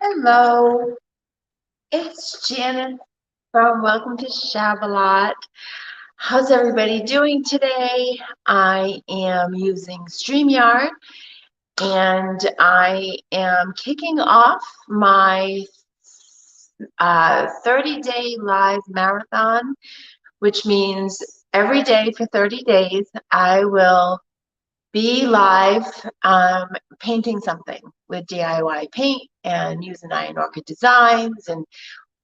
Hello, it's Janet from Welcome to Shabalot. How's everybody doing today? I am using StreamYard and I am kicking off my 30-day live marathon, which means every day for 30 days I will be live painting something with DIY paint and using Iron Orchid Designs and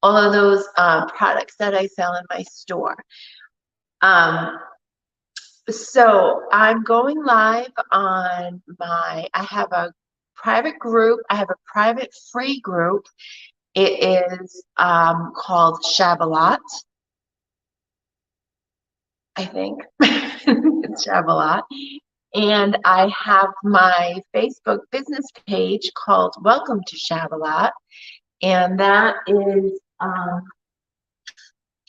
all of those products that I sell in my store. So I'm going live on I have a private group. I have a private free group. It is called Shabalot, I think. It's Shabalot. And I have my Facebook business page called Welcome to Shabalot. And that is, and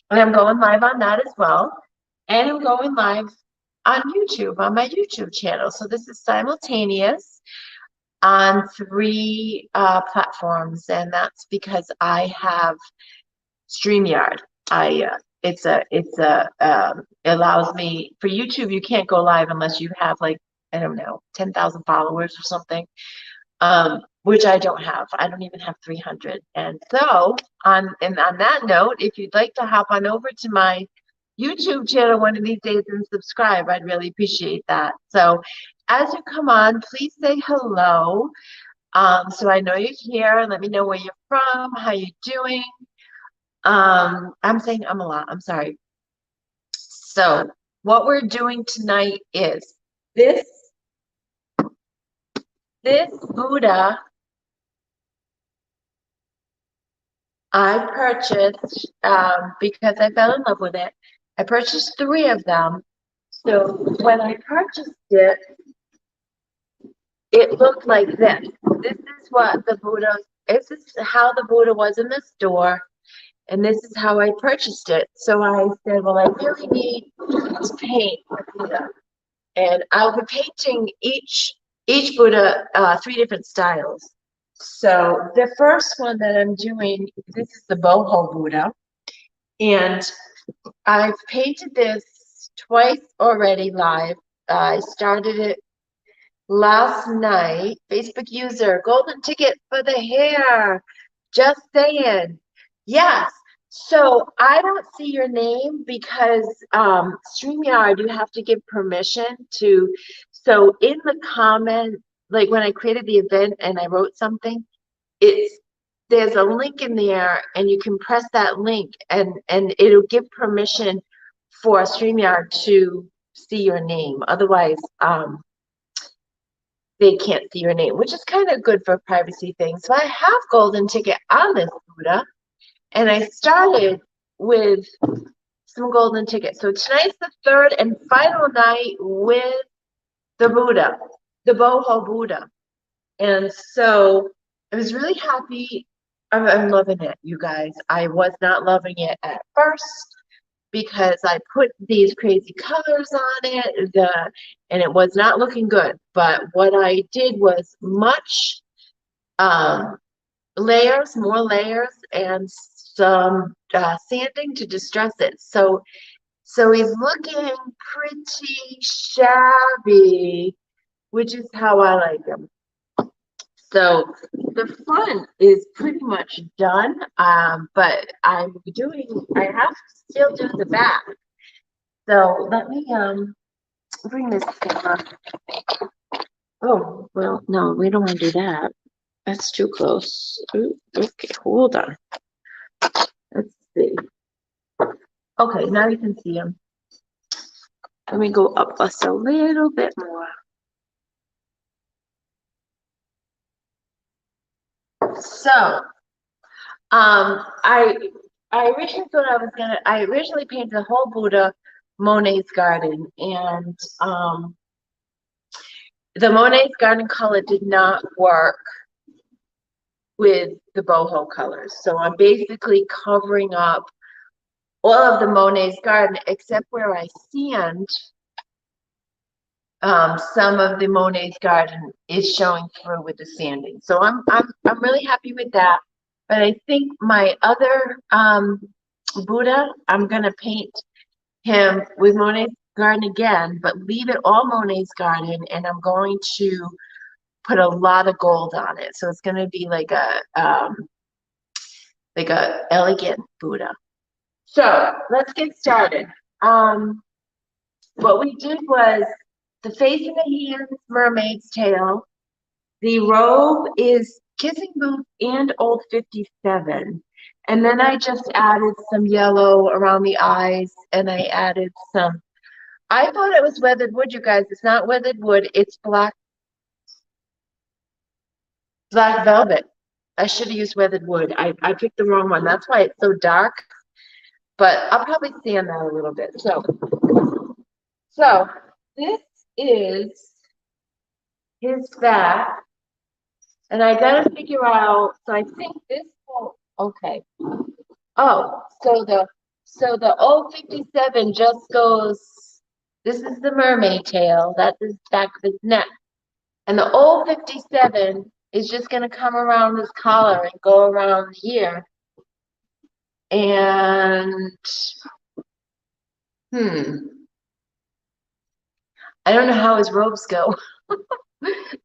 I'm going live on that as well. And I'm going live on YouTube, on my YouTube channel. So this is simultaneous on 3 platforms. And that's because I have StreamYard. It allows me, for YouTube, you can't go live unless you have like, I don't know, 10,000 followers or something, which I don't have. I don't even have 300. And so on that note, if you'd like to hop on over to my YouTube channel one of these days and subscribe, I'd really appreciate that. So as you come on, please say hello. So I know you're here. Let me know where you're from, how you're doing. I'm saying a lot. I'm sorry. So what we're doing tonight is this Buddha I purchased because I fell in love with it. I purchased 3 of them. So when I purchased it, it looked like this. This is what the Buddha, this is how the Buddha was in the store. And this is how I purchased it. So I said, well, I really need to paint the Buddha. And I'll be painting each Buddha 3 different styles. So the first one that I'm doing, this is the boho Buddha. And I've painted this twice already live. I started it last night. Facebook user, golden ticket for the hair. Just saying. Yes. So I don't see your name because StreamYard, you have to give permission to. So in the comment, like when I created the event and I wrote something, there's a link in there and you can press that link and it'll give permission for StreamYard to see your name. Otherwise, they can't see your name, which is kind of good for privacy things. So I have golden ticket on this Buddha, and I started with some golden tickets. So tonight's the 3rd and final night with the Buddha, the boho Buddha. And so I was really happy. I'm loving it, you guys. I was not loving it at first because I put these crazy colors on it, and it was not looking good. But what I did was much layers, more layers, and some sanding to distress it. So he's looking pretty shabby, which is how I like him. So the front is pretty much done, but I have to still do the back. So let me bring this camera. Oh, well, no, we don't want to do that. That's too close. Ooh, okay, hold on. Let's see. Okay, now you can see him. Let me go up just a little bit more. So, I originally thought I originally painted the whole Buddha Monet's Garden, and the Monet's Garden color did not work with the boho colors. So I'm basically covering up all of the Monet's Garden except where I sand some of the Monet's garden is showing through with the sanding. So I'm really happy with that. But I think my other Buddha, I'm gonna paint him with Monet's garden again, but leave it all Monet's garden, and I'm going to put a lot of gold on it. So it's gonna be like a elegant Buddha. So let's get started. What we did was the face of the hands, mermaid's tail. The robe is Kissing Booth and Old 57. And then I just added some yellow around the eyes, and I added some, I thought it was weathered wood, you guys. It's not weathered wood, it's black velvet. I should have used weathered wood. I picked the wrong one. That's why it's so dark. But I'll probably sand that a little bit. So this is his back. And I gotta figure out, so I think this will, okay. Oh, so the old 57 just goes, this is the mermaid tail, that is back of his neck. And the old 57 is just gonna come around his collar and go around here. And, I don't know how his robes go.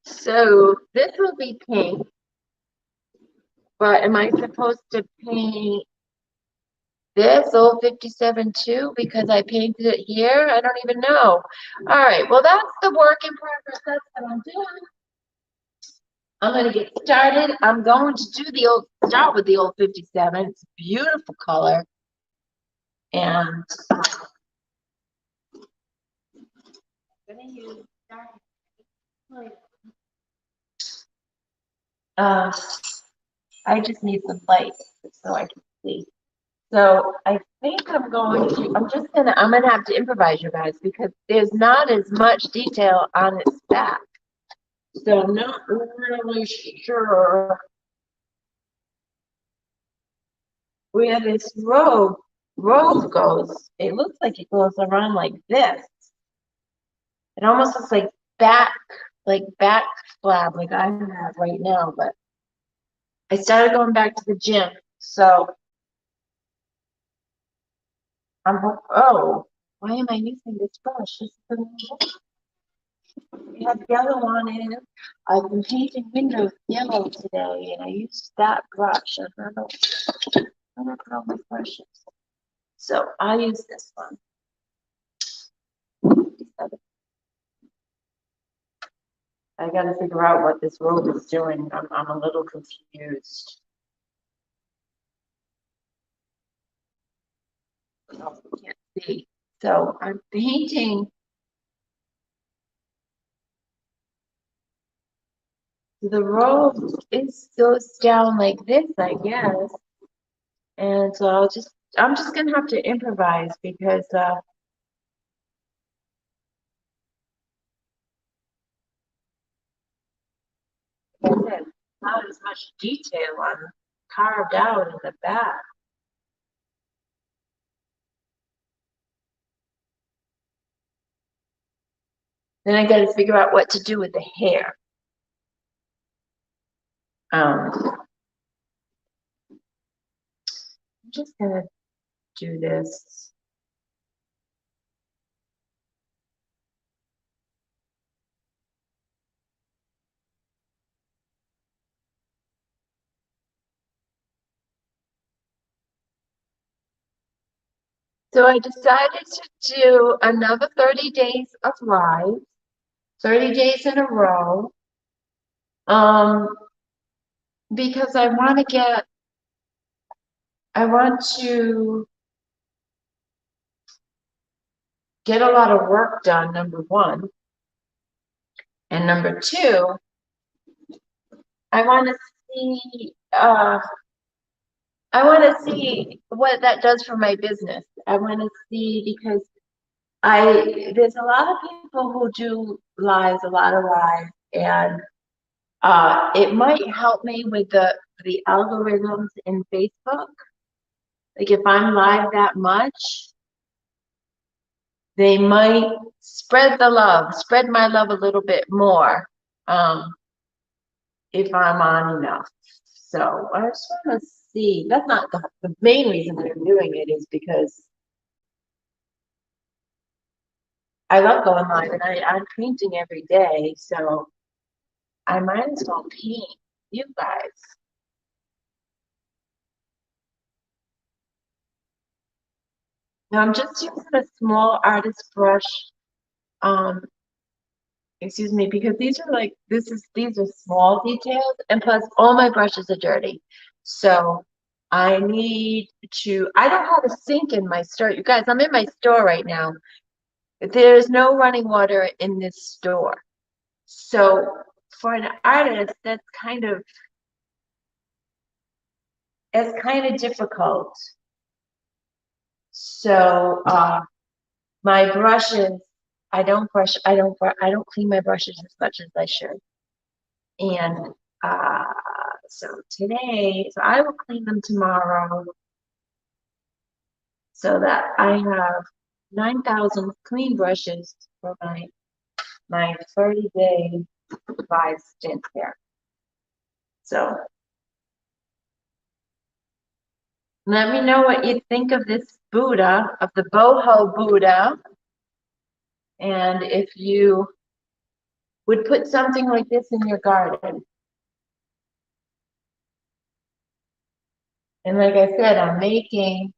So this will be pink. But am I supposed to paint this old 57 too? Because I painted it here? I don't even know. All right, well, that's the work in progress. That's what I'm doing. I'm going to get started. I'm going to do start with the old 57. It's a beautiful color. And I'm going to use I just need some light so I can see. So I think I'm gonna have to improvise, you guys, because there's not as much detail on its back. So I'm not really sure where this robe goes. It looks like it goes around like this. It almost looks like back flab like I have right now, but I started going back to the gym, so oh, why am I using this brush? We have yellow on it. I've been painting windows yellow today, and I used that brush. I don't know put all my brushes. So I use this one. I got to figure out what this robe is doing. I'm a little confused. Oh, I can't see. So I'm painting. The robe goes down like this, I guess. And so I'm just gonna have to improvise because not as much detail on carved out in the back. Then I got to figure out what to do with the hair. I'm just gonna do this. So I decided to do another 30 days of live, 30 days in a row, because I want to get a lot of work done, number one. And number two, I want to see what that does for my business. I want to see because there's a lot of people who do lives, a lot of lives, and it might help me with the algorithms in Facebook. Like if I'm live that much, they might spread the love, spread my love a little bit more, if I'm on enough. So I just want to see. That's not the main reason that I'm doing it is because I love going live and I'm painting every day, so I might as well paint you guys. Now I'm just using a small artist brush, um, excuse me, because these are like, these are small details, and plus all my brushes are dirty. So I need to, I don't have a sink in my store. You guys, I'm in my store right now. There's no running water in this store. So for an artist, it's kind of difficult. So my brushes, I don't clean my brushes as much as I should. And uh, so I will clean them tomorrow so that I have 9,000 clean brushes for my 30-day live stint there. So let me know what you think of this Buddha, of the boho Buddha. And if you would put something like this in your garden. And like I said, I'm making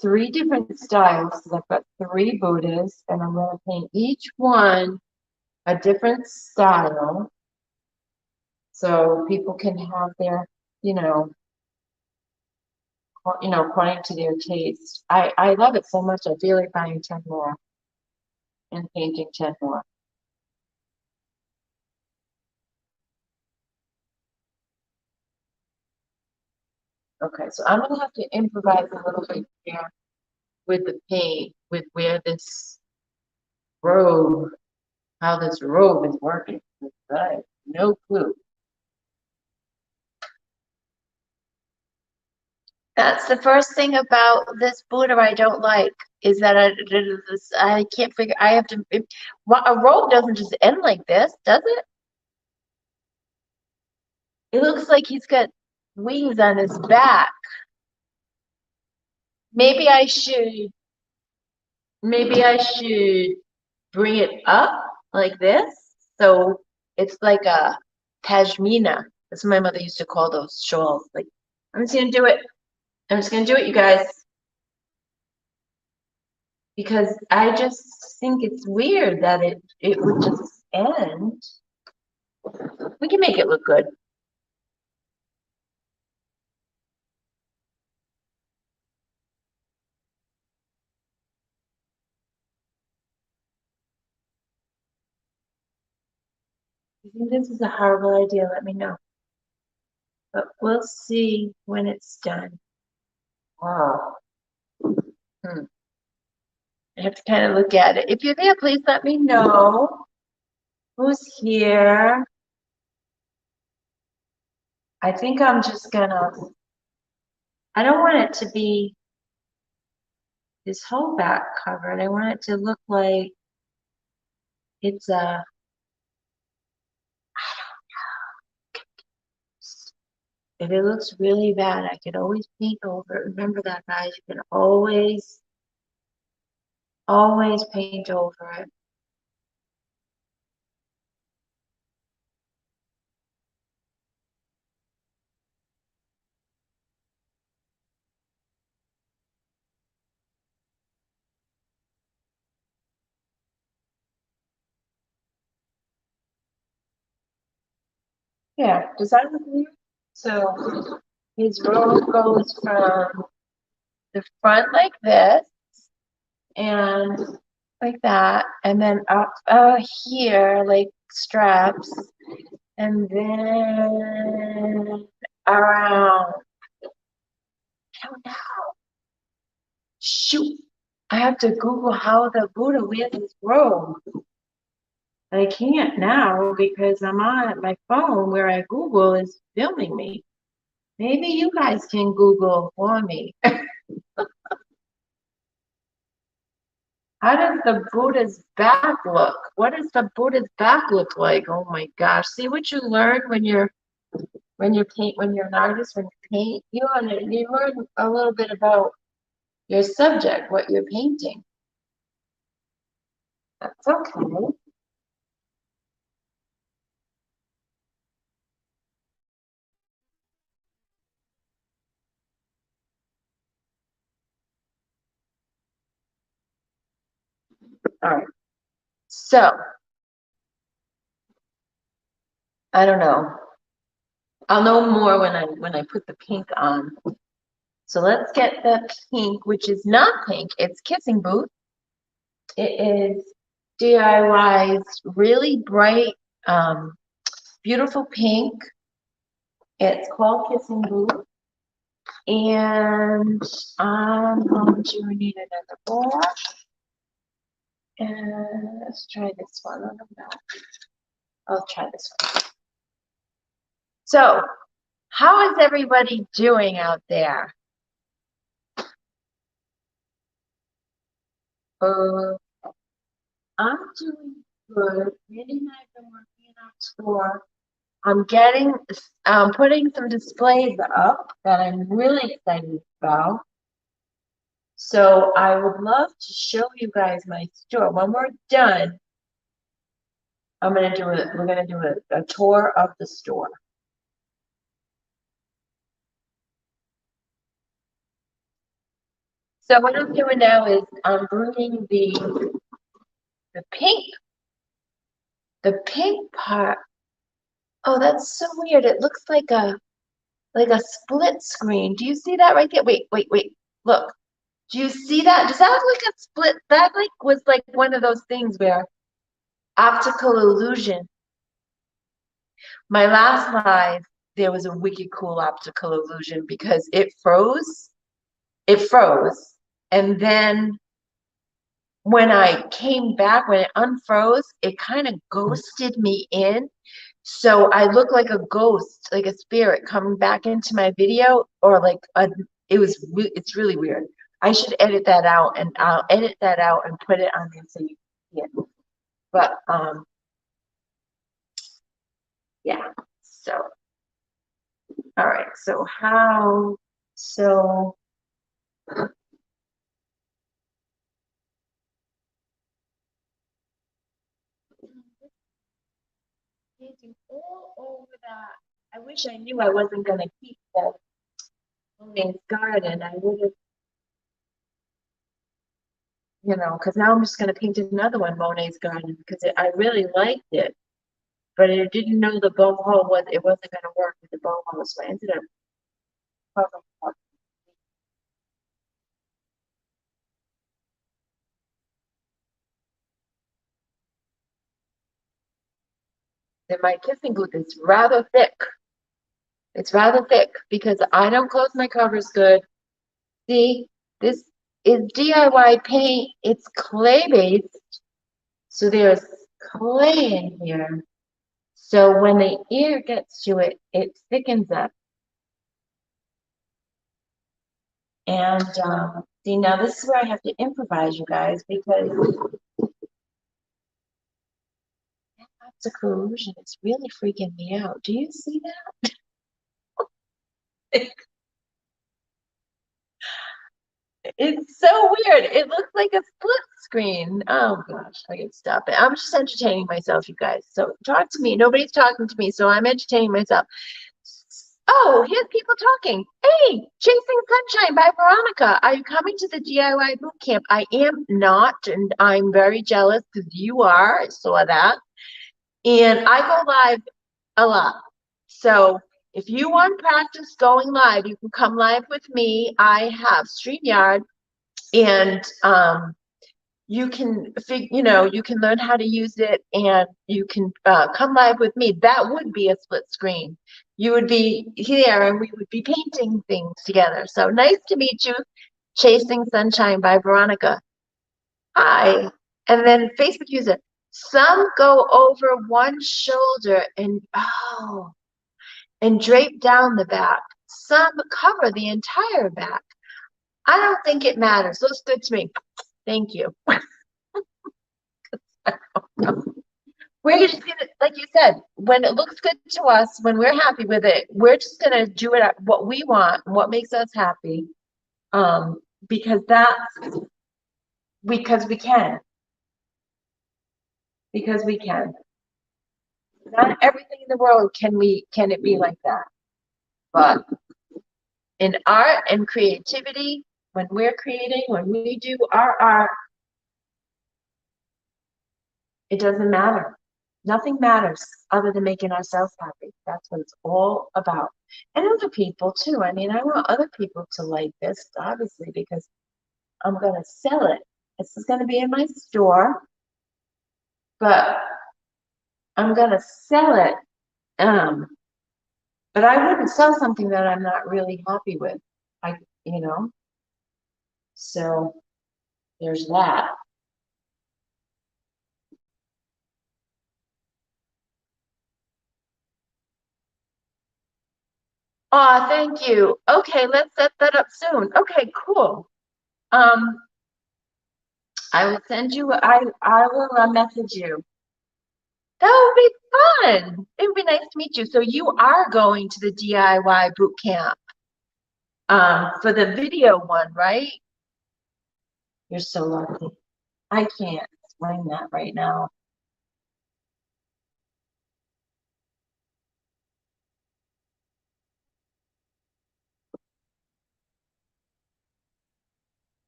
3 different styles. So I've got 3 Buddhas, and I'm going to paint each one a different style so people can have their, you know, according to their taste. I love it so much. I feel like buying 10 more and painting 10 more. Okay, so I'm gonna have to improvise a little bit here with the paint, with where this robe, how this robe is working. I have no clue. That's the first thing about this Buddha I don't like is that I can't figure. I have to. A robe doesn't just end like this, does it? It looks like he's got wings on his back. Maybe I should. Maybe I should bring it up like this, so it's like a pashmina. That's what my mother used to call those shawls. Like, I'm just gonna do it. I'm just gonna do it, you guys. Because I just think it's weird that it would just end. We can make it look good. If you think this is a horrible idea, let me know. But we'll see when it's done. Wow. Hmm. I have to kind of look at it. If you're there, please let me know who's here. I think I'm just gonna, I don't want it to be this whole back covered. I want it to look like it's a, if it looks really bad, I could always paint over it. Remember that, guys. You can always paint over it. Yeah, does that look weird? So his robe goes from the front like this and like that, and then up here like straps, and then around. I don't know. Shoot. I have to Google how the Buddha wears his robe. I can't now because I'm on my phone where I Google is filming me. Maybe you guys can Google for me. How does the Buddha's back look? What does the Buddha's back look like? Oh my gosh. See what you learn when you're when you're an artist, when you paint, you learn a little bit about your subject, what you're painting. That's okay. All right. So, I don't know. I'll know more when I put the pink on. So let's get the pink, which is not pink. It's Kissing Booth. It is DIY's really bright, beautiful pink. It's called Kissing Booth. And I'm going to need another brush. And let's try this one. I don't know. I'll try this one. So, how is everybody doing out there? Uh, I'm doing good. Randy and I have been working in our store. I'm putting some displays up that I'm really excited about. So I would love to show you guys my store. When we're done, we're gonna do a tour of the store. So what I'm doing now is I'm bringing the pink part. Oh, that's so weird. It looks like a split screen. Do you see that right there? Wait. Look. Do you see that? Does that look like a split? That like was like one of those things where optical illusion. My last live, there was a wicked cool optical illusion because it froze. It froze. And then when I came back, when it unfroze, it kind of ghosted me in. So I look like a ghost, like a spirit coming back into my video, or like it's really weird. I should edit that out, and I'll edit that out and put it on there so you can see it. But yeah. So all right. So painting all over that. I wish I knew I wasn't gonna keep that Monet's garden. I would have, because now I'm just gonna paint another one, Monet's garden, because I really liked it, but I didn't know the boho was it wasn't gonna work with the boho, so I ended up covering up. Then my kissing booth is rather thick. It's rather thick because I don't close my covers good. See, this is DIY paint. It's clay based, so there's clay in here. So when the air gets to it, it thickens up. And see, now this is where I have to improvise, you guys, because optical illusion is really freaking me out. Do you see that? It's so weird. It looks like a split screen. Oh gosh, I can stop it. I'm just entertaining myself, you guys. So talk to me. Nobody's talking to me, so I'm entertaining myself. Oh, here's people talking. Hey, Chasing Sunshine by Veronica. Are you coming to the DIY boot camp? I am not, and I'm very jealous because you are. I saw that. And I go live a lot. So if you want practice going live, you can come live with me. I have StreamYard, and you can learn how to use it, and you can come live with me. That would be a split screen. You would be here and we would be painting things together. So nice to meet you. Chasing Sunshine by Veronica. Hi. And then Facebook user. Some go over one shoulder and drape down the back. Some cover the entire back. I don't think it matters. Looks good to me. Thank you. We're just gonna, like you said, when it looks good to us, when we're happy with it, we're just gonna do it at what we want, what makes us happy. Um, because that's because we can, because we can. Not everything in the world can it be like that. But in art and creativity, when we're creating, when we do our art, it doesn't matter. Nothing matters other than making ourselves happy. That's what it's all about. And other people too. I mean, I want other people to like this, obviously, because I'm gonna sell it. This is gonna be in my store, but I'm gonna sell it. Um, but I wouldn't sell something that I'm not really happy with. I, you know, so there's that. Oh, thank you. Okay, let's set that up soon. Okay, cool. Um, I will send you, I will message you. That would be fun. It would be nice to meet you. So you are going to the DIY boot camp, for the video one, right? You're so lucky. I can't explain that right now.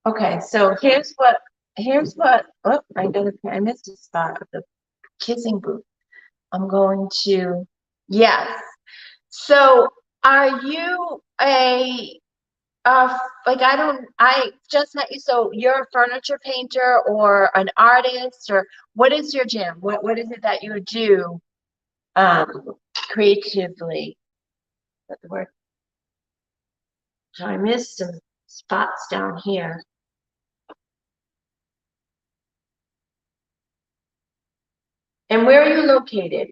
Okay, so oh, I missed a spot of the kissing booth. I'm going to, yes. So are you like I just met you, so you're a furniture painter or an artist, or what is your jam? What is it that you do creatively? That's the word. So I missed some spots down here. And where are you located?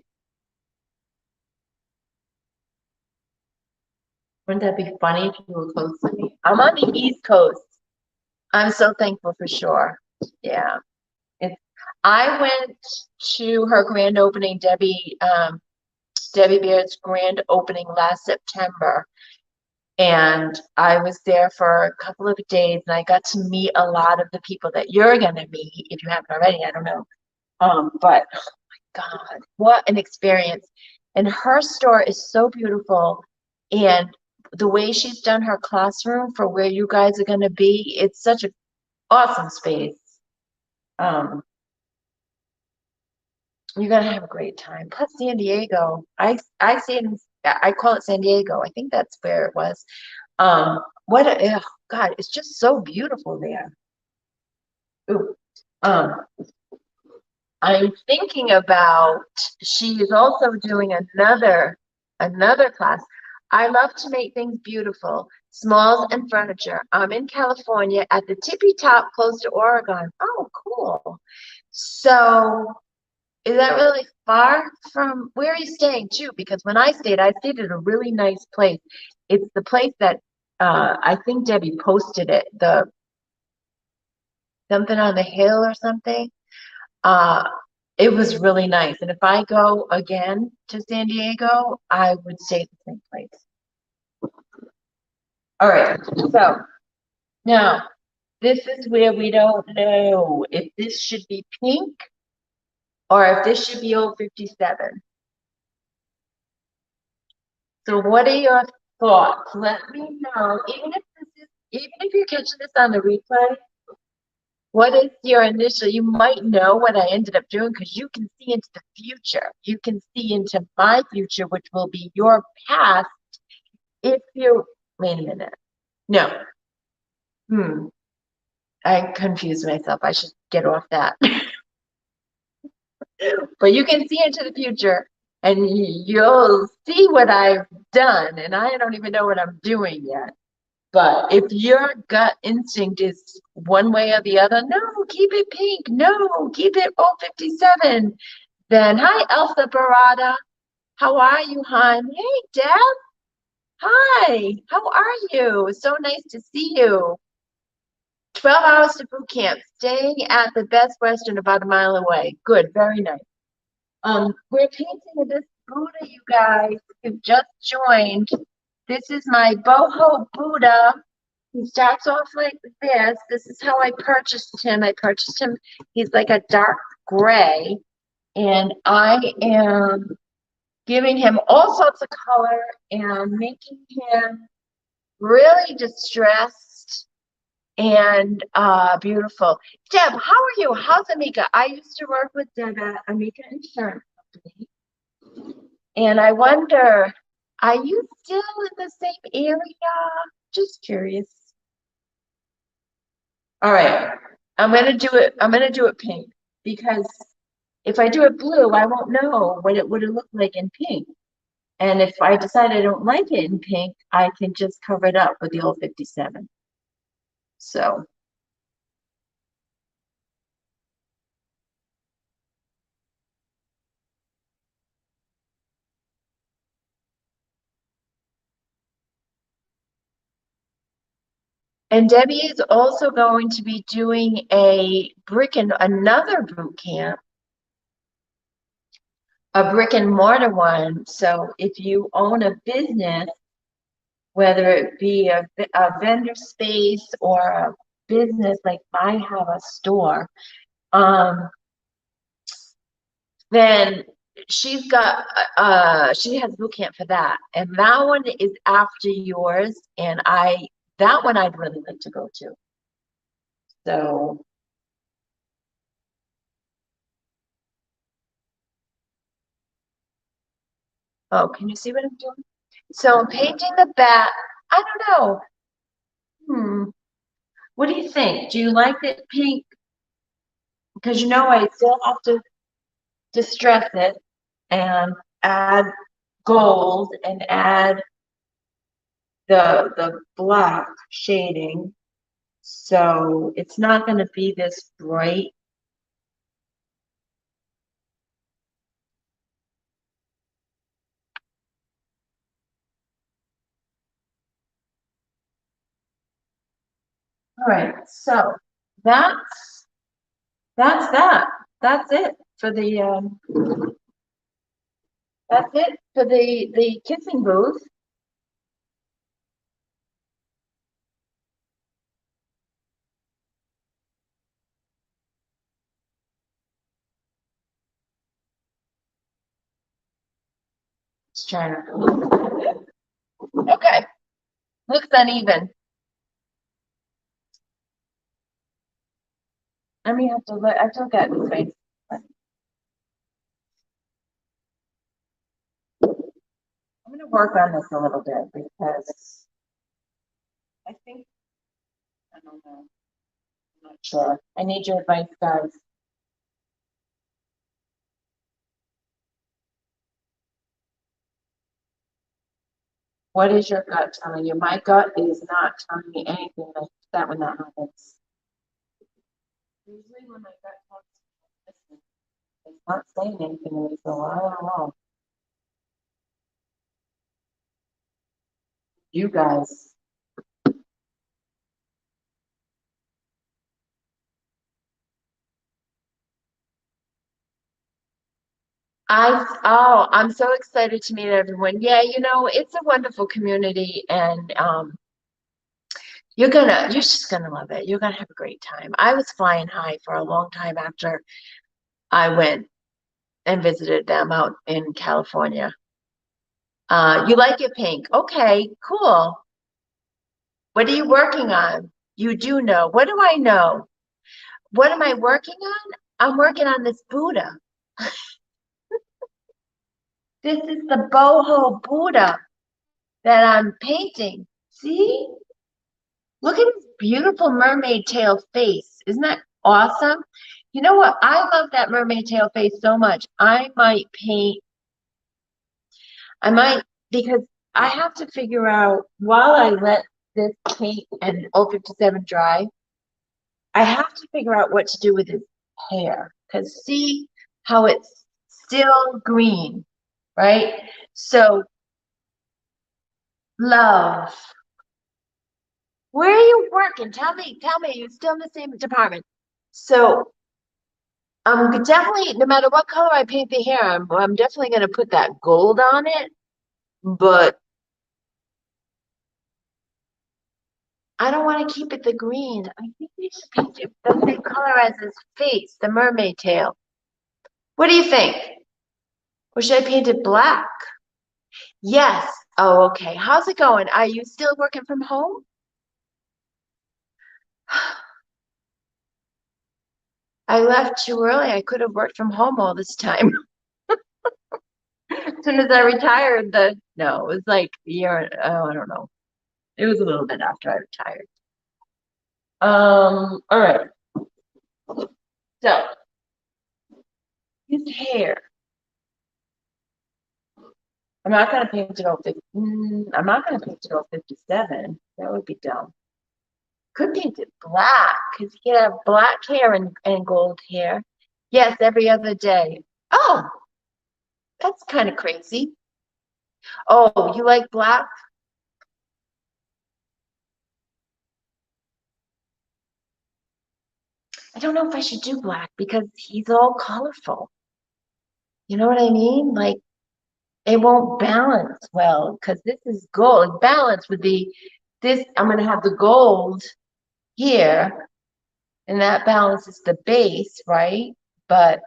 Wouldn't that be funny if you were close to me? I'm on the East Coast. I'm so thankful for sure. Yeah. It's I went to her grand opening, Debbie Beard's grand opening last September. And I was there for a couple of days and I got to meet a lot of the people that you're gonna meet if you haven't already, I don't know. But oh my God, what an experience. And her store is so beautiful. And the way she's done her classroom for where you guys are gonna be, it's such an awesome space. Um, you're gonna have a great time. Plus San Diego, I see it I call it San Diego. I think that's where it was. What a, oh God, it's just so beautiful there. Ooh. Um, I'm thinking about she is also doing another class. I love to make things beautiful, smalls and furniture. I'm in California at the tippy top close to Oregon. Oh, cool. So is that really far from where are you staying too? Because when I stayed at a really nice place. It's the place that I think Debbie posted it, the something on the hill or something. Uh, it was really nice. And if I go again to San Diego, I would stay at the same place. All right. So now this is where we don't know if this should be pink or if this should be old 57. So what are your thoughts? Let me know. Even if you're catching this on the replay, what is your initial? You might know what I ended up doing because you can see into the future. You can see into my future, which will be your past if you wait a minute. No. Hmm. I confused myself. I should get off that. But you can see into the future and you'll see what I've done. And I don't even know what I'm doing yet. But if your gut instinct is one way or the other, no, keep it pink. No, keep it 057. Then, hi, Elsa Barada. How are you, hon? Hey, Deb. Hi, how are you? So nice to see you. 12 hours to boot camp, staying at the Best Western about a mile away. Good, very nice. We're painting this Buddha, you guys. You've just joined. This is my boho Buddha. He starts off like this. This is how I purchased him. I purchased him. He's like a dark gray, and I am giving him all sorts of color and making him really distressed and beautiful. Deb, how are you? How's Amika? I used to work with Deb at Amika Insurance Company. And I wonder, are you still in the same area? Just curious. All right. I'm gonna do it pink because if I do it blue, I won't know what it would have looked like in pink. And if I decide I don't like it in pink, I can just cover it up with the old 57. So, and Debbie is also going to be doing another boot camp, a brick and mortar one. So if you own a business, whether it be a vendor space or a business, like I have a store, um, then she has boot camp for that. And that one is after yours. And that one I'd really like to go to. So, oh, can you see what I'm doing? So I'm painting the back. I don't know. What do you think? Do you like it pink? Because I still have to distress it and add gold and add the black shading. So it's not going to be this bright. All right, so that's that. That's it for the kissing booth. Let's try to. Okay, looks uneven. I mean, have to look. I have to look at this way. I'm going to work on this a little bit because I think, I don't know, I'm not sure. I need your advice, guys. What is your gut telling you? My gut is not telling me anything like that when that happens. Usually when my gut tells me, it's not saying anything to me, so I don't know. You guys. I'm so excited to meet everyone. Yeah, it's a wonderful community and you're just gonna love it. You're gonna have a great time. I was flying high for a long time after I went and visited them out in California. You like it pink. Okay, cool. What are you working on? You do know. What do I know? What am I working on? I'm working on this Buddha. This is the boho Buddha that I'm painting. See? Look at his beautiful mermaid tail face. Isn't that awesome? You know what? I love that mermaid tail face so much. I might, because I have to figure out while I let this paint and 057 dry, I have to figure out what to do with his hair. Because see how it's still green, right? So, love, where are you working? Tell me, you're still in the same department. So, I'm definitely, no matter what color I paint the hair, I'm definitely gonna put that gold on it, but I don't want to keep it the green. I think we should paint it the same color as his face, the mermaid tail. What do you think? Or should I paint it black? Yes. Oh, okay. How's it going? Are you still working from home? I left too early. I could have worked from home all this time. As soon as I retired, no, it was like a year, oh, I don't know. It was a little bit after I retired. All right. So his hair. I'm not gonna paint it all 50. I'm not gonna paint it all 57. That would be dumb. Could paint it black because you can have black hair and gold hair. Yes, every other day. Oh, that's kind of crazy. Oh, you like black? I don't know if I should do black because he's all colorful. You know what I mean? Like it won't balance well because this is gold. Balance would be this. I'm gonna have the gold here, and that balances the base, right? But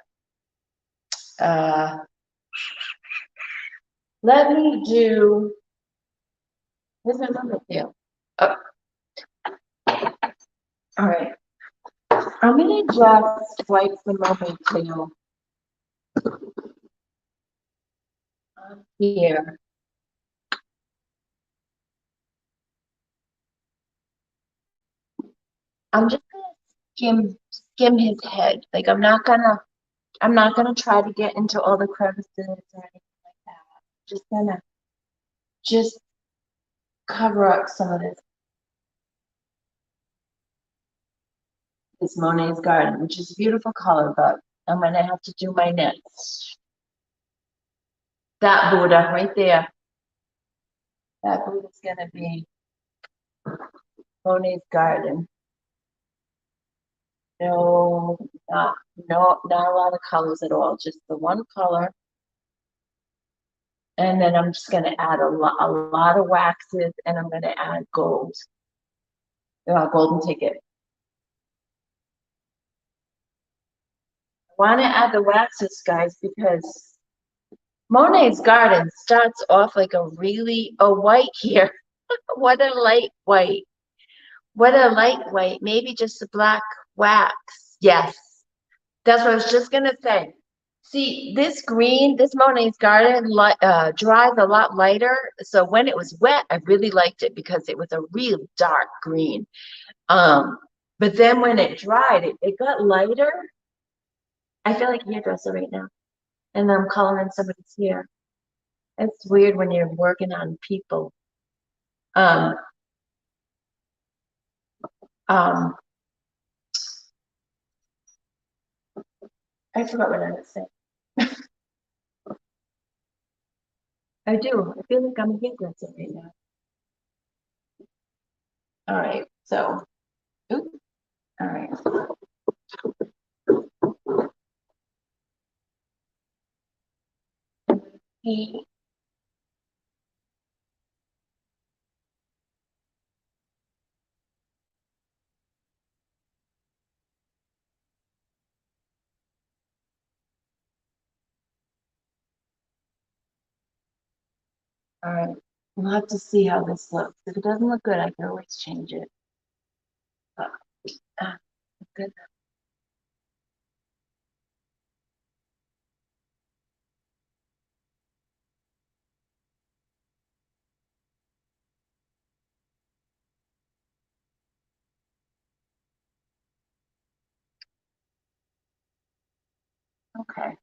uh, let me do. Where's my number feel? Oh, all right. I'm gonna just wipe the mermaid tail on here. I'm just gonna skim his head. Like I'm not gonna try to get into all the crevices or anything like that. Just gonna just cover up some of this Monet's Garden, which is a beautiful color, but I'm gonna have to do my next. That Buddha right there. That Buddha's gonna be Monet's Garden. No, not a lot of colors at all, just the one color. And then I'm just gonna add a lot of waxes and I'm gonna add gold. Golden ticket. I wanna add the waxes, guys, because Monet's Garden starts off like a white here. What a light white. What a light white. Maybe just a black wax. Yes. That's what I was just gonna say. See, this green, this Monet's Garden dries a lot lighter. So when it was wet, I really liked it because it was a real dark green. Um, but then when it dried, it got lighter. I feel like a hairdresser right now. And I'm coloring somebody's hair. It's weird when you're working on people. Um, um, I forgot what I was saying. I do. I feel like I'm a hairdresser right now. All right. So, oops, all right. He, all right. We'll have to see how this looks. If it doesn't look good, I can always change it. But, ah, good. Okay.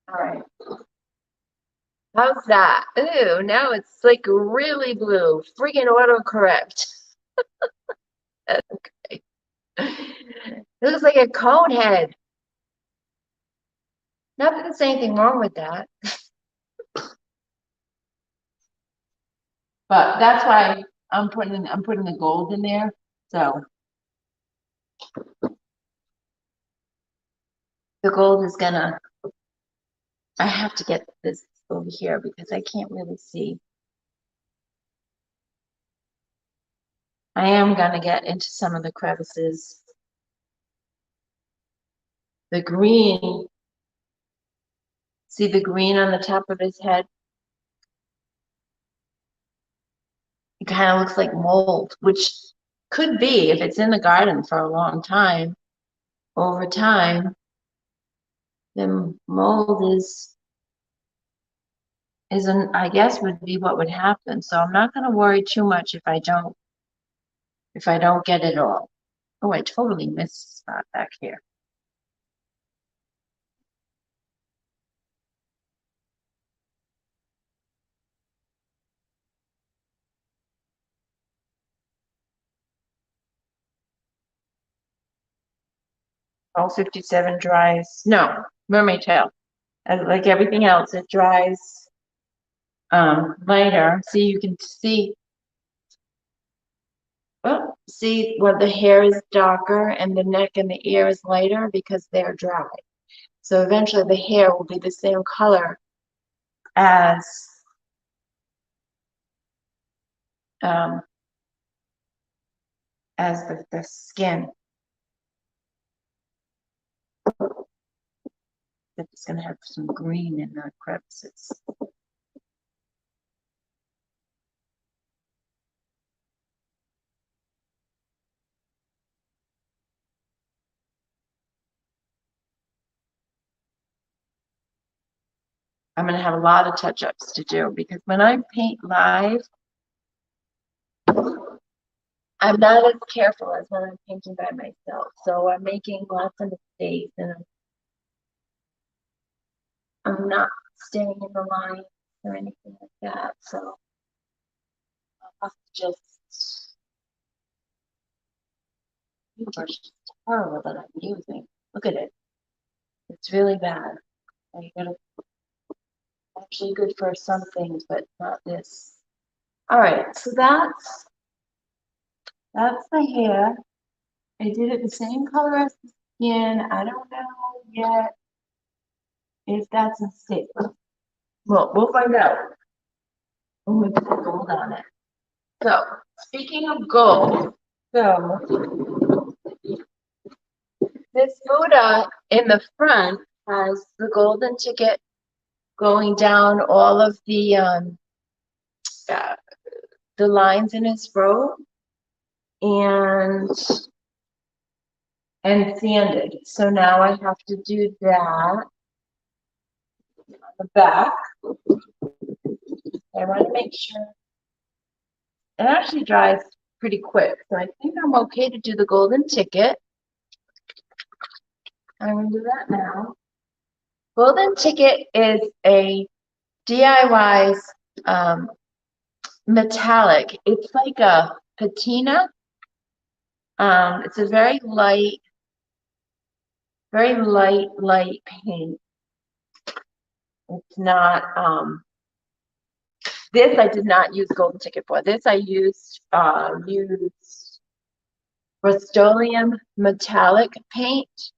All right. How's that? Ooh, now it's like really blue. Freaking autocorrect. Okay. It looks like a cone head. Not that there's anything wrong with that. But that's why I'm putting the gold in there. So the gold is gonna, I have to get this over here because I can't really see. I am gonna get into some of the crevices. The green, see the green on the top of his head? It kind of looks like mold, which could be if it's in the garden for a long time. Over time, then mold isn't, I guess, would be what would happen. So I'm not going to worry too much if I don't get it all. Oh, I totally missed a spot back here. All 57 dries. No, mermaid tail. Like everything else, it dries lighter. See, you can see. Oh, see where the hair is darker and the neck and the ear is lighter because they're dry. So eventually the hair will be the same color as um, the skin. It's going to have some green in the crevices. I'm going to have a lot of touch-ups to do because when I paint live, I'm not as careful as when I'm painting by myself. So I'm making lots of mistakes and I'm not staying in the line or anything like that. So I'll have to just brush is horrible that I'm using. Look at it. It's really bad. I gotta actually good for some things, but not this. All right, so that's the hair. I did it the same color as the skin. I don't know yet if that's a stick. Well, we'll find out when we put gold on it. So, speaking of gold, so this Buddha in the front has the golden ticket going down all of uh, the lines in his robe and sanded. So now I have to do that on the back. I want to make sure it actually dries pretty quick. So I think I'm okay to do the golden ticket. I'm going to do that now. Golden ticket is a DIY's metallic. It's like a patina. It's a very light paint. It's not, this I did not use golden ticket for. This I used Rust-Oleum metallic paint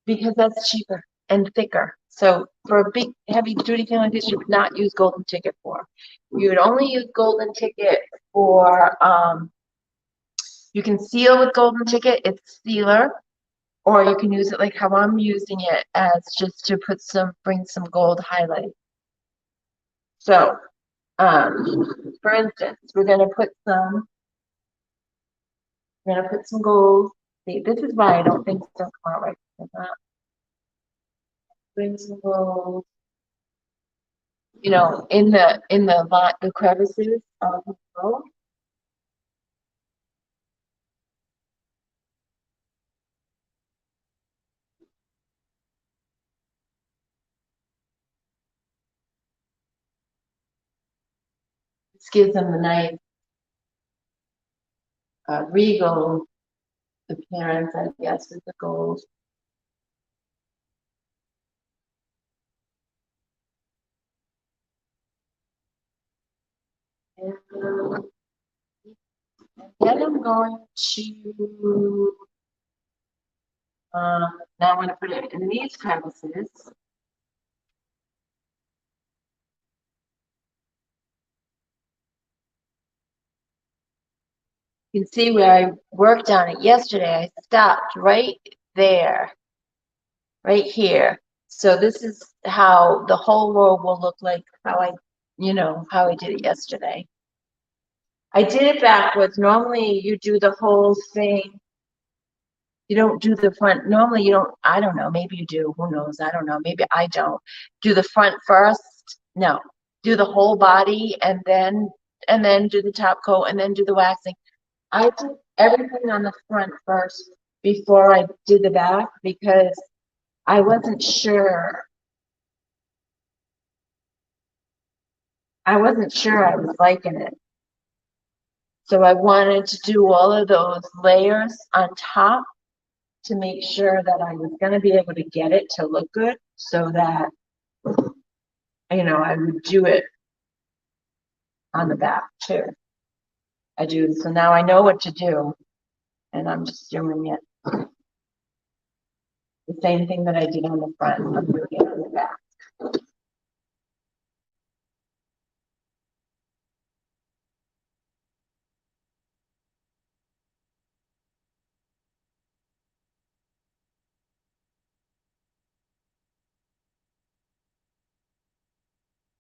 because that's cheaper and thicker. So for a big heavy duty thing like this, you would not use golden ticket for. You would only use golden ticket for, you can seal with golden ticket, it's sealer, or you can use it like how I'm using it as just to bring some gold highlight. So, for instance, we're gonna put some gold. See, this is why I don't think so come out right. Bring some gold, you know, in the crevices of the gold. This gives them the nice regal appearance, I guess, with the gold. And Then I'm going to, now I'm going to put it in these crevices. You can see where I worked on it yesterday. I stopped right there, right here. So this is how the whole row will look like, how how I did it yesterday. I did it backwards. Normally you do the whole thing. You don't do the front. Normally you don't, I don't know, maybe you do. Who knows? I don't know. Maybe I don't. Do the front first. No. Do the whole body and then do the top coat and then do the waxing. I did everything on the front first before I did the back because I wasn't sure. I wasn't sure I was liking it. So I wanted to do all of those layers on top to make sure that I was going to be able to get it to look good so that, I would do it on the back too. I do. So now I know what to do and I'm just doing it. The same thing that I did on the front, I'm doing it on the back.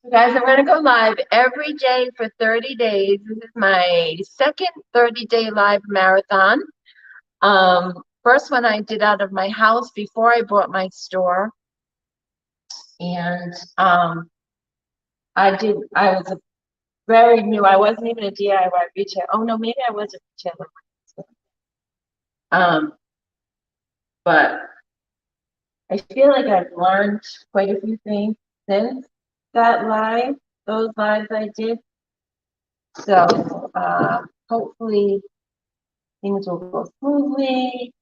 So guys, I'm going to go live every day for 30 days. This is my second 30-day live marathon. First one I did out of my house before I bought my store. And I was a very new, I wasn't even a DIY retailer. Oh no, maybe I was a retailer. But I feel like I've learned quite a few things since those lives I did. So hopefully things will go smoothly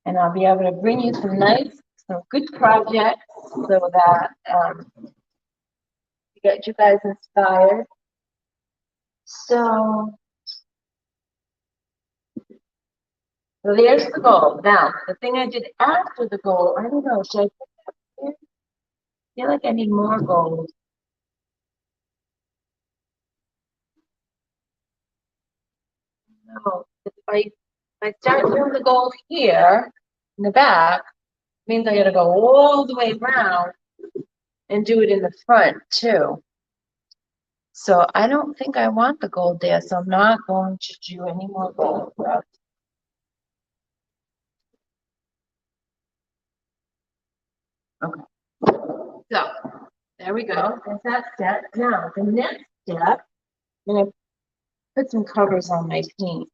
and I'll be able to bring you some good projects so that to get you guys inspired. So there's the goal. Now, the thing I did after the goal, I don't know, should I put that here? I feel like I need more gold. No, if I start doing the gold here in the back, means I gotta go all the way around and do it in the front too. So I don't think I want the gold there, so I'm not going to do any more gold. Okay. So there we go. That's that step. Now the next step, I'm gonna put some covers on my paint.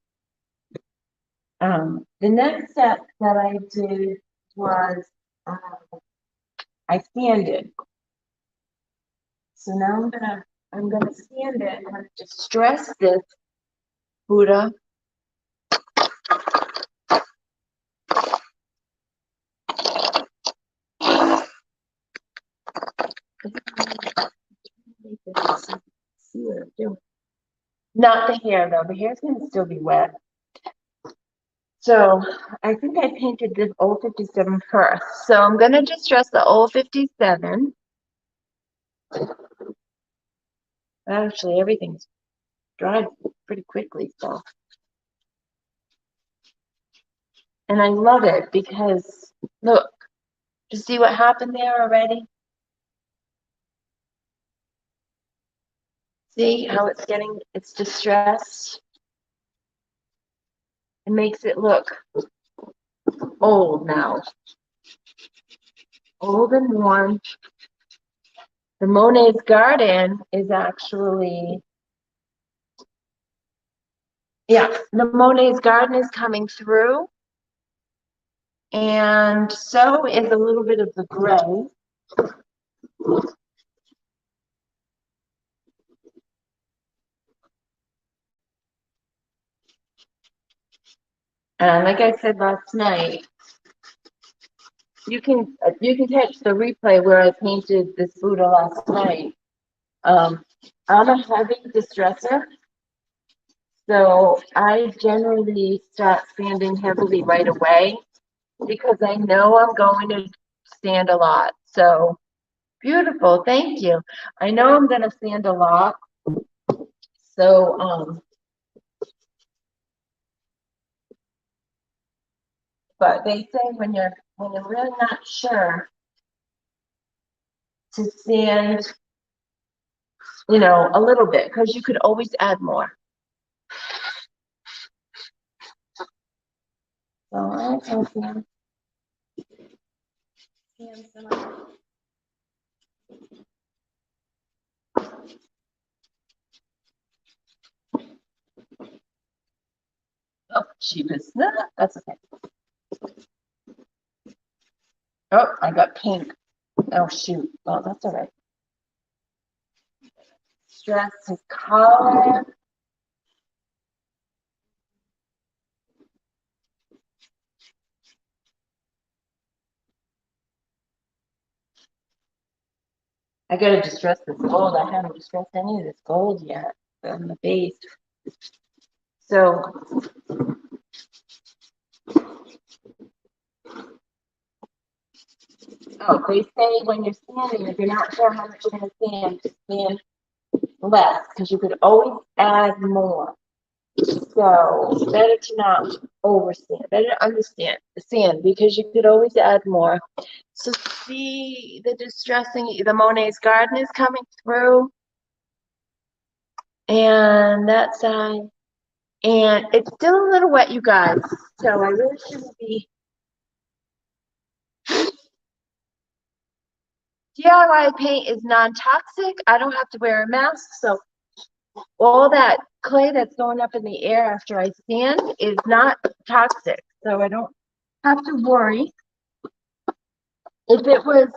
The next step that I did was I sanded. So now I'm gonna sand it. I'm gonna distress this Buddha. See what I'm doing. Not the hair though. The hair's gonna still be wet. So I think I painted this old 57 first. So I'm gonna distress the old 57. Actually, everything's dried pretty quickly, so. And I love it because look, you see what happened there already? See how it's distressed? It makes it look old now. Old and worn. The Monet's Garden is actually, yeah, the Monet's Garden is coming through. And so is a little bit of the gray. And like I said last night, you can catch the replay where I painted this Buddha last night. I'm a heavy distresser, So I generally start sanding heavily right away because I know I'm going to sand a lot. So beautiful, thank you. I know I'm gonna sand a lot. So but they say when you're really not sure to sand, a little bit, because you could always add more. So I can sand some. Oh, cheapest. No, that's okay. Oh, I got pink. Oh, shoot. Oh, that's all right. Stress to color. I gotta distress this gold. I haven't distressed any of this gold yet on the base. So, oh, they say when you're sanding, if you're not sure how much you're gonna sand less, because you could always add more. So better to not overstand, better to understand the sand, because you could always add more. So see the distressing, the Monet's garden is coming through, and that side, and it's still a little wet, you guys. So I really shouldn't be. DIY paint is non-toxic. I don't have to wear a mask, so all that clay that's going up in the air after I sand is not toxic. So I don't have to worry. If it was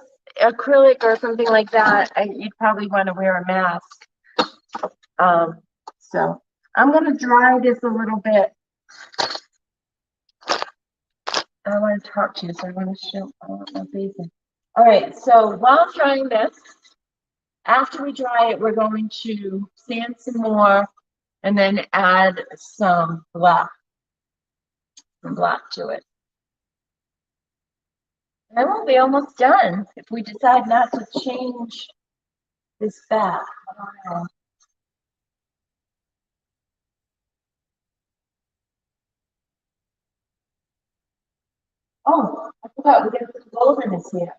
acrylic or something like that, you'd probably want to wear a mask. So I'm going to dry this a little bit. I want to talk to you, so I want to show my basin. All right, so while I'm drying this, after we dry it, we're going to sand some more and then add some black to it. And I will be almost done if we decide not to change this back. I don't know. Oh, I forgot, we're gonna put gold in this here.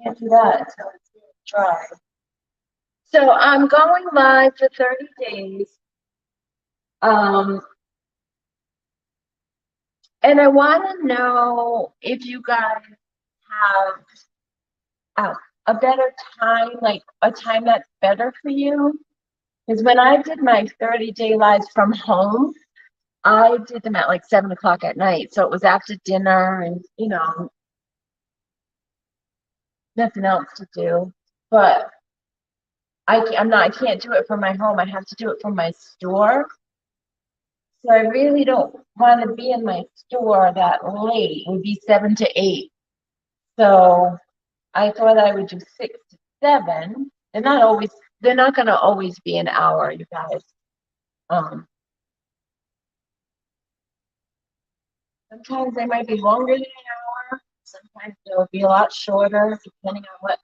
Can't do that until it's dry. So I'm going live for 30 days. And I want to know if you guys have a better time, like a time that's better for you. Because when I did my 30-day lives from home, I did them at like 7 o'clock at night. So it was after dinner and, nothing else to do. But I can't do it from my home. I have to do it from my store. So I really don't want to be in my store that late. It would be 7 to 8. So I thought I would do 6 to 7. They're not gonna always be an hour, you guys. Sometimes they might be longer than an hour. Sometimes they'll be a lot shorter, depending on what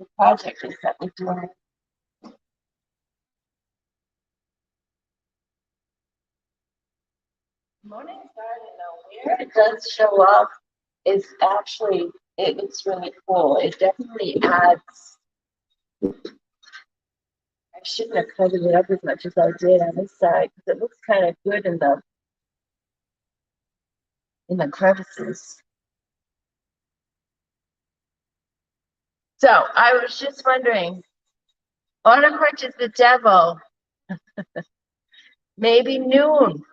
the project is that we're doing. Morning garden, though, where it does show up is actually, it's really cool. It definitely adds. I shouldn't have covered it up as much as I did on this side because it looks kind of good in the crevices. So I was just wondering, Onaport is the devil. Maybe noon.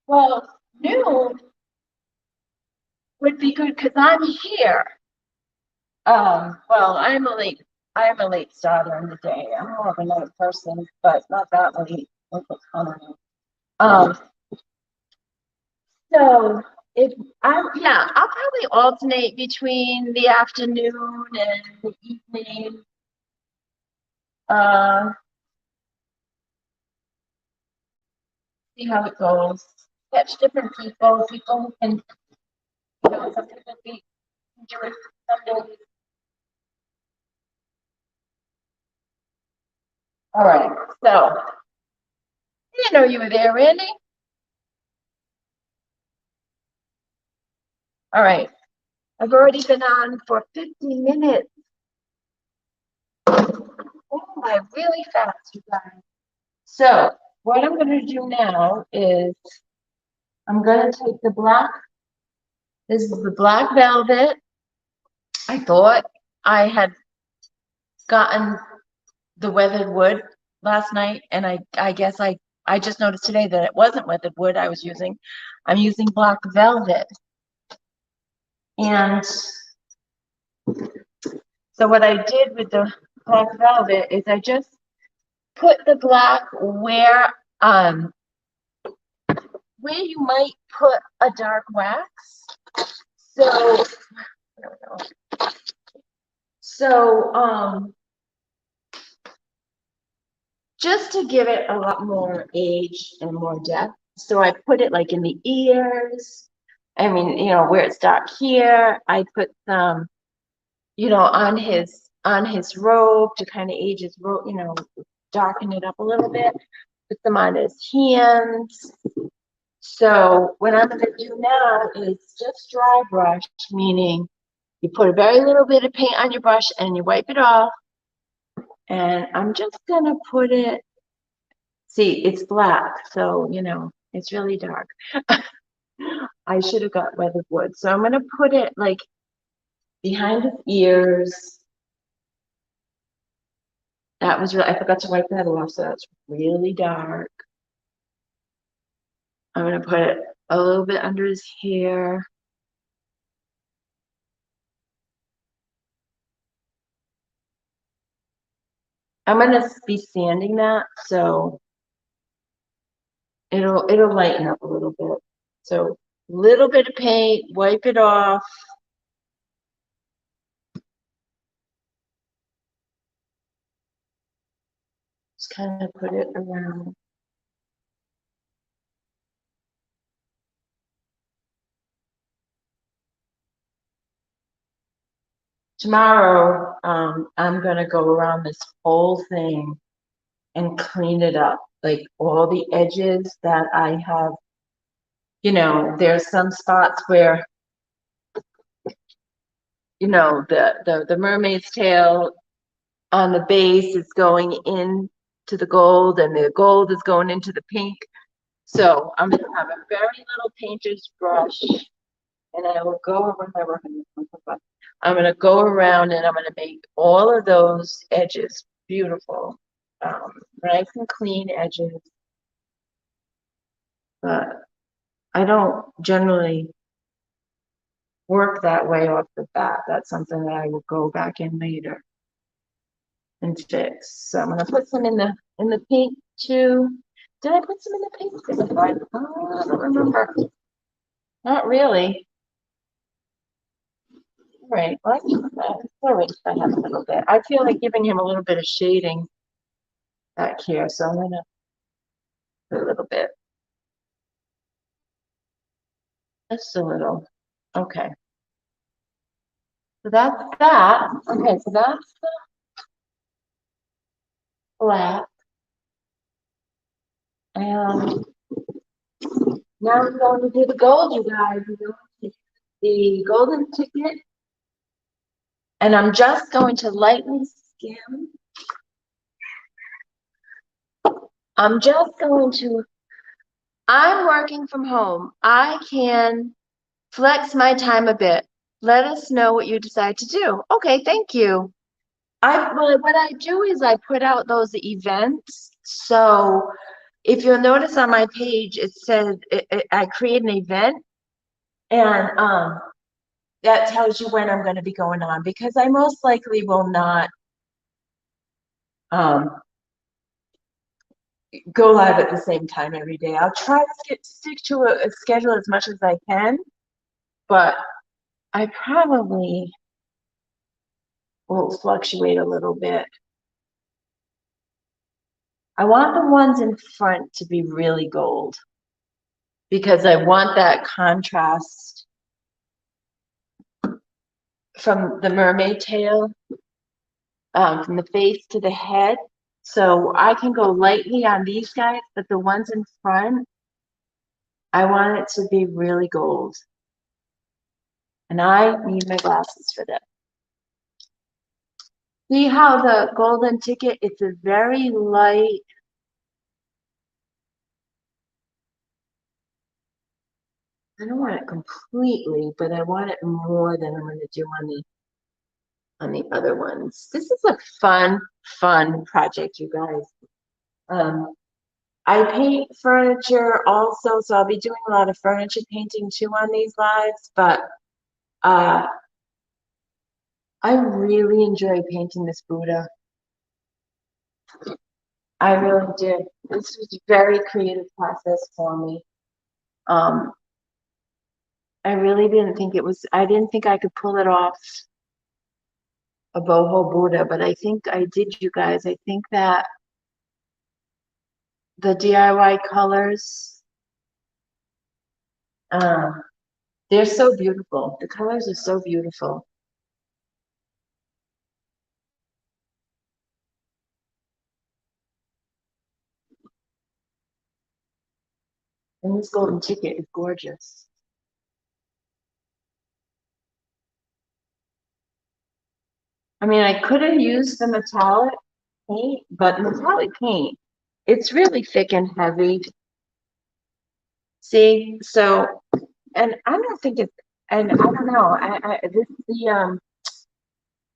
Well, noon would be good because I'm here. Well, I'm a late starter in the day. I'm more of a night person, but not that late. Um, so if I'll probably alternate between the afternoon and the evening. Uh, See how it goes. Catch different people. People who can, some people do it some days. All right, so I didn't know you were there, Randy. All right, I've already been on for 50 minutes. Oh my, really fast, you guys. So what I'm going to do now is I'm going to take the black, this is the black velvet. I thought I had gotten the weathered wood last night, and I guess I just noticed today that it wasn't weathered wood I was using. I'm using black velvet. And so what I did with the black velvet is I just put the black where you might put a dark wax. So just to give it a lot more age and more depth. So I put it like in the ears. I mean, where it's dark here, I put some, on his robe to kind of age his robe, darken it up a little bit. Put them on his hands. So what I'm gonna do now is just dry brush, meaning you put a very little bit of paint on your brush and you wipe it off. And I'm just gonna put it, see, it's black, so, it's really dark. I should have got weathered wood. So I'm gonna put it like behind his ears. That was really, I forgot to wipe that off, so that's really dark. I'm gonna put it a little bit under his hair. I'm gonna be sanding that, so it'll lighten up a little bit. So little bit of paint, wipe it off. Just kind of put it around. Tomorrow, I'm gonna go around this whole thing and clean it up, like all the edges that I have. There's some spots where, the mermaid's tail on the base is going in to the gold, and the gold is going into the pink. So I'm gonna have a very little painter's brush, and I will go over. I'm gonna go around and I'm gonna make all of those edges beautiful, nice and clean edges. But I don't generally work that way off the bat. That's something that I will go back in later and fix. So I'm gonna put some in the pink too. Did I put some in the pink? I don't remember. Not really. All right, well, I have a little bit. I feel like giving him a little bit of shading back here, so I'm gonna put a little bit. Just a little. Okay. So that's that. Okay, so that's the black. And now we're going to do the gold, you guys. We're going to do the golden ticket. And I'm just going to lightly skim. I'm working from home. I can flex my time a bit. Let us know what you decide to do. Okay, thank you. What I do is I put out those events. So if you'll notice on my page, it says I create an event, and that tells you when I'm going to be going on, because I most likely will not go live at the same time every day. I'll try to stick to a schedule as much as I can, but I probably will fluctuate a little bit. I want the ones in front to be really gold because I want that contrast from the mermaid tail, from the face to the head. So I can go lightly on these guys, but the ones in front, I want it to be really gold. And I need my glasses for that. See how the golden ticket, it's a very light, I don't want it completely, but I want it more than I'm going to do on the other ones. This is a fun project, you guys. I paint furniture also, so I'll be doing a lot of furniture painting too on these lives, but uh, I really enjoy painting this Buddha. I really did. This was a very creative process for me. Um, I really didn't think I didn't think I could pull it off a boho Buddha, but I think I did, you guys. I think that the DIY colors, uh, they're so beautiful. The colors are so beautiful. And this golden ticket is gorgeous. I mean, I could have used the metallic paint, but metallic paint, it's really thick and heavy. See, so, and I don't think it's, and I don't know,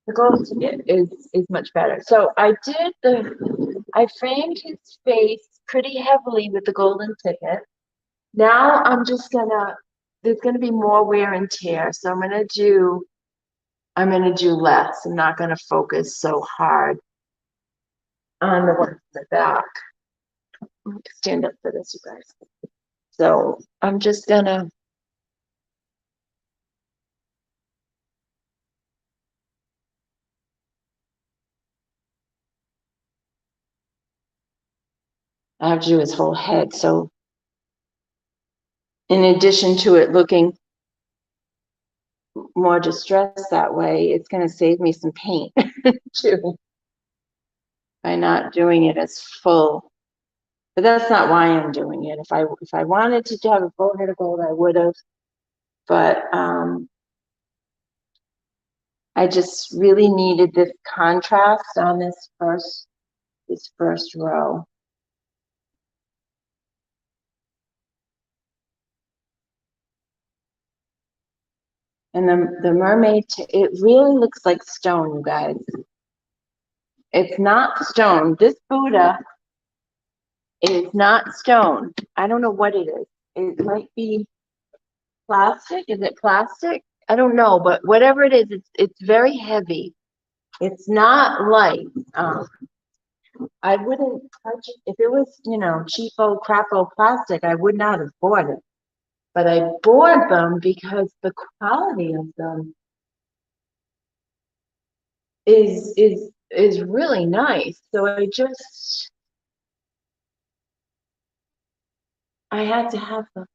the golden ticket is much better. So I framed his face pretty heavily with the golden ticket. Now there's gonna be more wear and tear, so I'm gonna do less. I'm not gonna focus so hard on the ones in the back. Stand up for this, you guys. So I'm just gonna, I have to do his whole head. So in addition to it looking more distressed that way, it's gonna save me some paint too by not doing it as full. But that's not why I'm doing it. If I wanted to have a full head of gold, I would have. But I just really needed this contrast on this first row. And the mermaid, it really looks like stone, you guys. It's not stone. This Buddha is not stone. I don't know what it is. It might be plastic. Is it plastic? I don't know, but whatever it is, it's very heavy. It's not light. I wouldn't touch it. If it was, cheapo, crapo plastic, I would not have bought it. But I bought them because the quality of them is really nice. So I had to have them.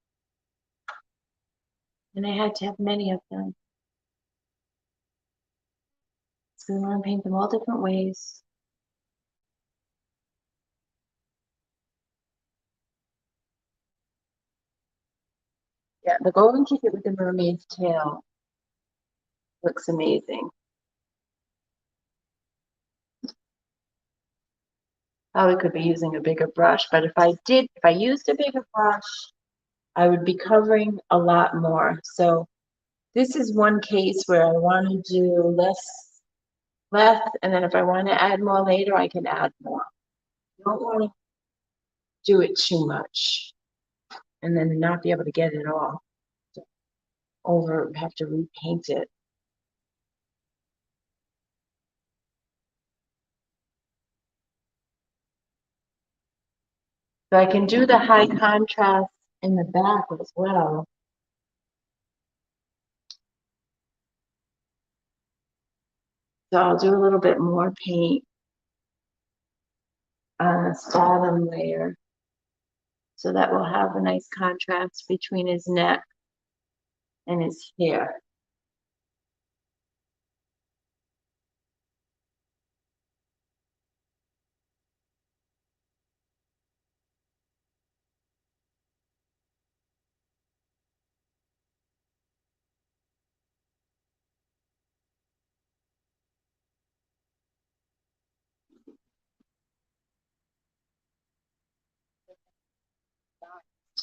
And I had to have many of them. So we want to paint them all different ways. Yeah, the golden ticket with the mermaid's tail looks amazing. Probably could be using a bigger brush, but if I used a bigger brush, I would be covering a lot more. So this is one case where I want to do less, and then if I want to add more later, I can add more. I don't want to do it too much and then not be able to get it all have to repaint it. So I can do the high contrast in the back as well. So I'll do a little bit more paint on the bottom layer. So that will have a nice contrast between his neck and his hair.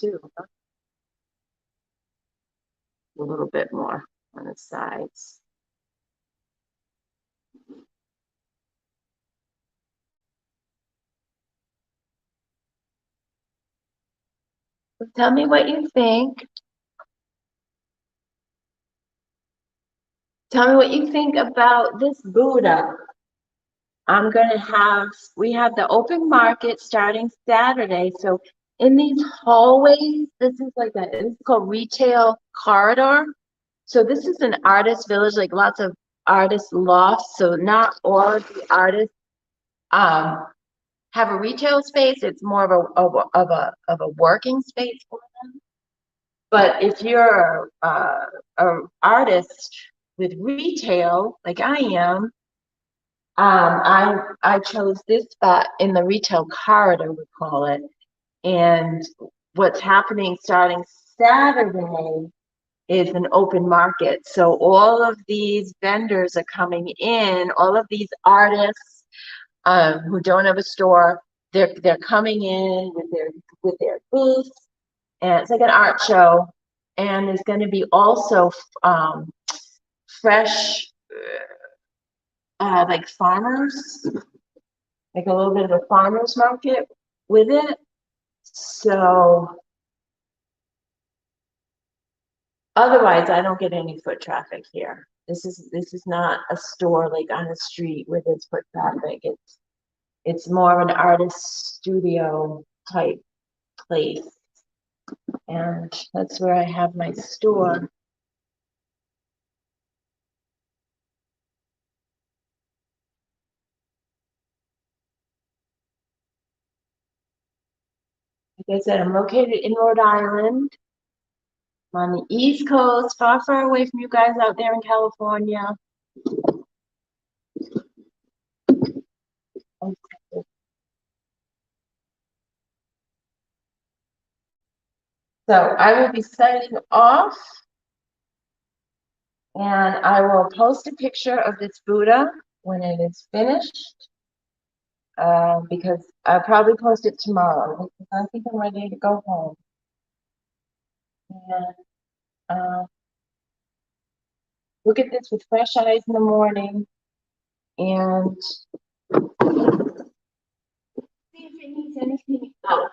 Too, a little bit more on the sides. So tell me what you think. Tell me what you think about this Buddha. We have the open market starting Saturday. So in these hallways, this is called retail corridor. So this is an artist village, like lots of artist lofts. So not all of the artists um, have a retail space. It's more of a working space for them. But if you're a artist with retail, like I am, I chose this spot in the retail corridor, we call it. And what's happening starting Saturday is an open market. So all of these vendors are coming in, all of these artists who don't have a store, they're coming in with their booths, and it's like an art show. And there's going to be also fresh, like farmers, like a little bit of a farmers market with it. So otherwise, I don't get any foot traffic here. This is not a store like on the street where there's foot traffic. It's more of an artist studio type place, and that's where I have my store. Like I said, I'm located in Rhode Island. I'm on the East Coast, far, far away from you guys out there in California. So I will be signing off, and I will post a picture of this Buddha when it is finished, because I'll probably post it tomorrow because I think I'm ready to go home. And look at this with fresh eyes in the morning and see if it needs anything else.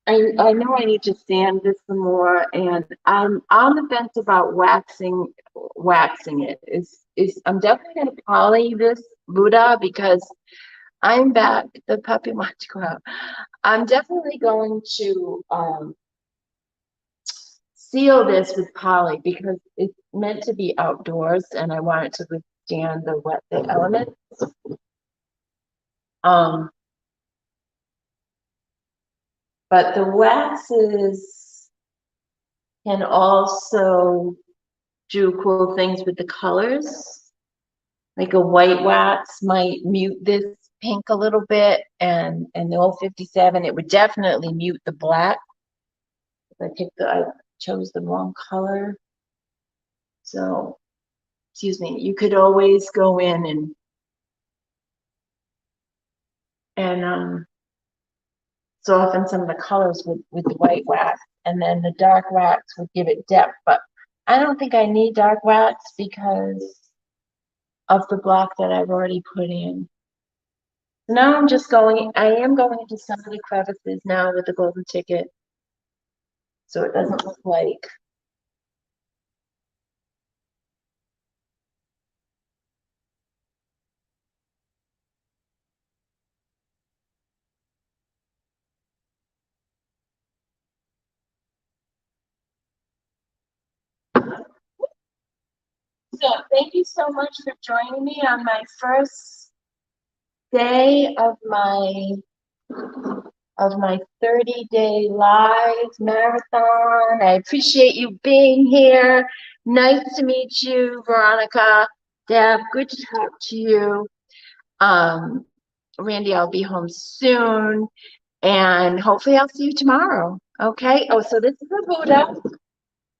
I know I need to sand this some more, and I'm on the fence about waxing it. I'm definitely gonna poly this Buddha because I'm back. The puppy wants to go out. I'm definitely going to seal this with poly because it's meant to be outdoors, and I want it to withstand the elements. But the waxes can also do cool things with the colors. Like a white wax might mute this pink a little bit, and the old 57, it would definitely mute the black. I chose the wrong color. So, excuse me, you could always go in and soften some of the colors with the white wax, and then the dark wax would give it depth. But I don't think I need dark wax because of the block that I've already put in. So now I am going into some of the crevices now with the golden ticket, so it doesn't look like. So thank you so much for joining me on my first day of my of my 30-day live marathon. I appreciate you being here. Nice to meet you, Veronica. Deb, good to talk to you. Um, Randy, I'll be home soon, and hopefully I'll see you tomorrow. Okay. Oh, so this is a Buddha,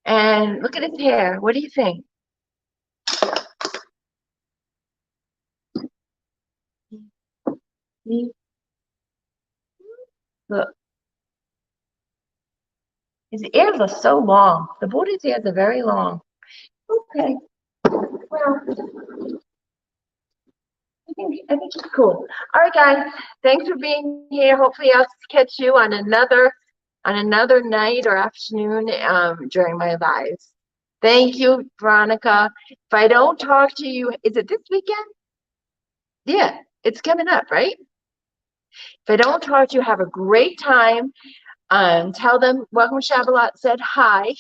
and look at his hair. What do you think? Look, his ears are so long. The Buddha's ears are very long. Okay. Well, I think it's cool. All right, guys. Thanks for being here. Hopefully, I'll catch you on another night or afternoon during my lives. Thank you, Veronica. If I don't talk to you, is it this weekend? Yeah, it's coming up, right? If I don't talk to you, have a great time. Tell them Welcome Shabalot said hi.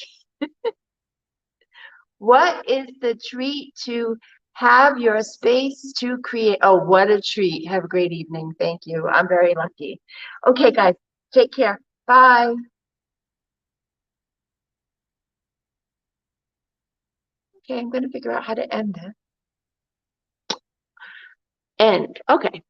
What is the treat to have your space to create? Oh, what a treat. Have a great evening. Thank you. I'm very lucky. Okay, guys, take care. Bye. Okay, I'm going to figure out how to end this. End. Okay.